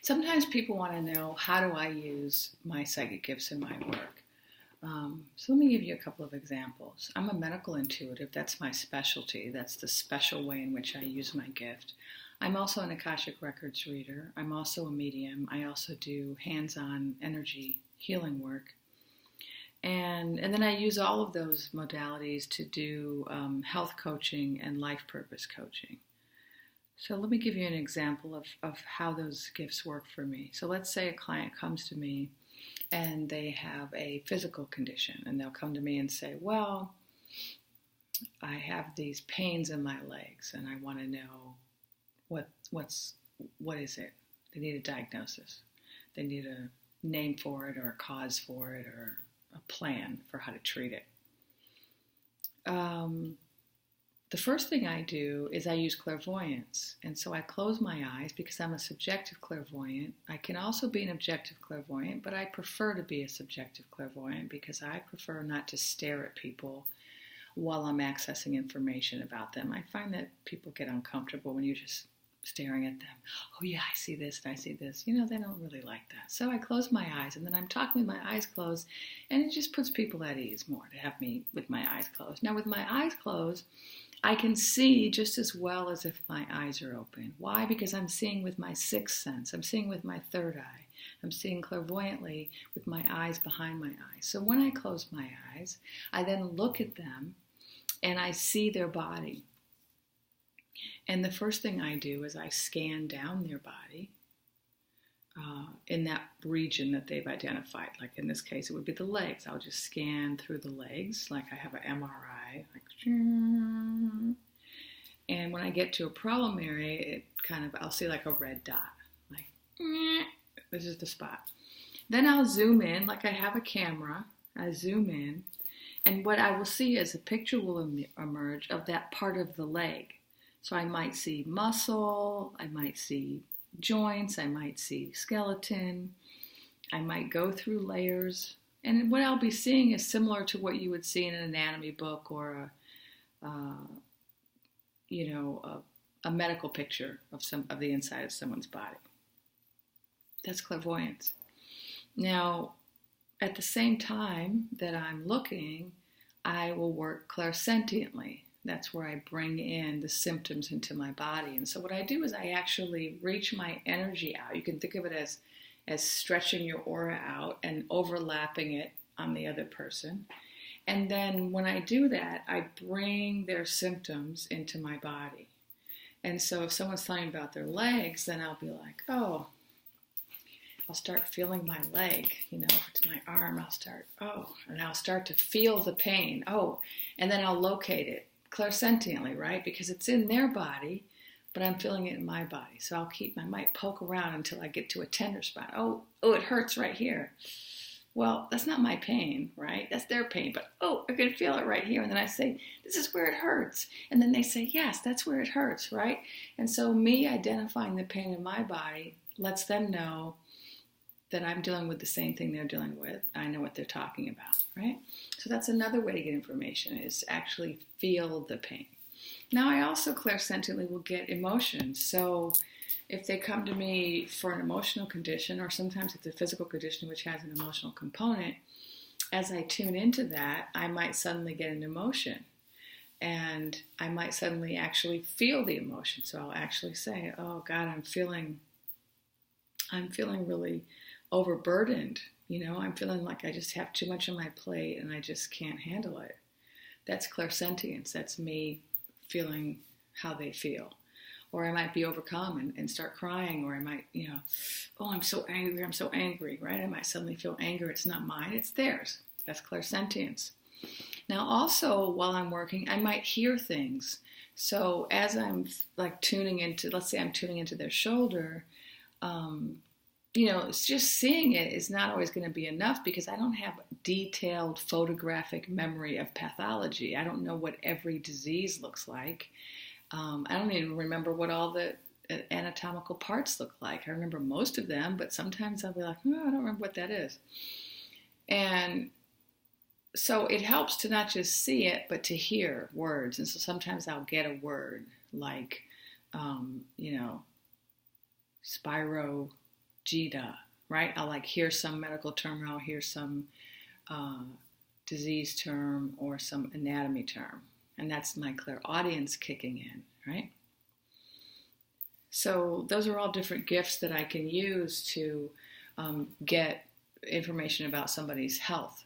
Sometimes people want to know, how do I use my psychic gifts in my work? So let me give you a couple of examples. I'm a medical intuitive. That's my specialty. That's the special way in which I use my gift. I'm also an Akashic Records reader. I'm also a medium. I also do hands-on energy healing work. And then I use all of those modalities to do health coaching and life purpose coaching. So let me give you an example of how those gifts work for me. So let's say a client comes to me and they have a physical condition, and they'll come to me and say, well, I have these pains in my legs and I want to know what is it? They need a diagnosis. They need a name for it or a cause for it or a plan for how to treat it. The first thing I do is I use clairvoyance. And so I close my eyes because I'm a subjective clairvoyant. I can also be an objective clairvoyant, but I prefer to be a subjective clairvoyant because I prefer not to stare at people while I'm accessing information about them. I find that people get uncomfortable when you're just staring at them. Oh yeah, I see this and I see this. They don't really like that. So I close my eyes and then I'm talking with my eyes closed, and it just puts people at ease more to have me with my eyes closed. Now with my eyes closed, I can see just as well as if my eyes are open. Why? Because I'm seeing with my sixth sense. I'm seeing with my third eye. I'm seeing clairvoyantly with my eyes behind my eyes. So when I close my eyes, I then look at them and I see their body. And the first thing I do is I scan down their body in that region that they've identified. Like in this case, it would be the legs. I'll just scan through the legs like I have an MRI. And when I get to a problem area, I'll see like a red dot. Like, this is the spot. Then I'll zoom in like I have a camera. I zoom in. And what I will see is a picture will emerge of that part of the leg. So I might see muscle, I might see joints, I might see skeleton, I might go through layers. And what I'll be seeing is similar to what you would see in an anatomy book or a medical picture of the inside of someone's body. That's clairvoyance. Now, at the same time that I'm looking, I will work clairsentiently. That's where I bring in the symptoms into my body. And so what I do is I actually reach my energy out. You can think of it as stretching your aura out and overlapping it on the other person. And then when I do that, I bring their symptoms into my body. And so if someone's talking about their legs, then I'll be like, oh, I'll start feeling my leg, if it's my arm, and I'll start to feel the pain. Oh, and then I'll locate it clairsentiently, right? Because it's in their body, but I'm feeling it in my body. So I might poke around until I get to a tender spot. Oh, it hurts right here. Well, that's not my pain, right? That's their pain. But, I can feel it right here. And then I say, this is where it hurts. And then they say, yes, that's where it hurts, right? And so me identifying the pain in my body lets them know that I'm dealing with the same thing they're dealing with. I know what they're talking about, right? So that's another way to get information, is to actually feel the pain. Now, I also clairsentiently will get emotions. So if they come to me for an emotional condition, or sometimes it's a physical condition which has an emotional component, as I tune into that, I might suddenly get an emotion. And I might suddenly actually feel the emotion. So I'll actually say, oh God, I'm feeling really overburdened. I'm feeling like I just have too much on my plate and I just can't handle it. That's clairsentience. That's me feeling how they feel. Or I might be overcome and start crying, or I might, I'm so angry, right? I might suddenly feel anger. It's not mine, it's theirs. That's clairsentience. Now also, while I'm working, I might hear things. So as I'm like tuning into, let's say I'm tuning into their shoulder, it's just seeing it is not always going to be enough, because I don't have detailed photographic memory of pathology. I don't know what every disease looks like. I don't even remember what all the anatomical parts look like. I remember most of them, but sometimes I'll be like, I don't remember what that is. And so it helps to not just see it, but to hear words. And so sometimes I'll get a word like, Jida, right? I'll like hear some medical term, or I'll hear some disease term or some anatomy term. And that's my clairaudience kicking in, right? So those are all different gifts that I can use to get information about somebody's health.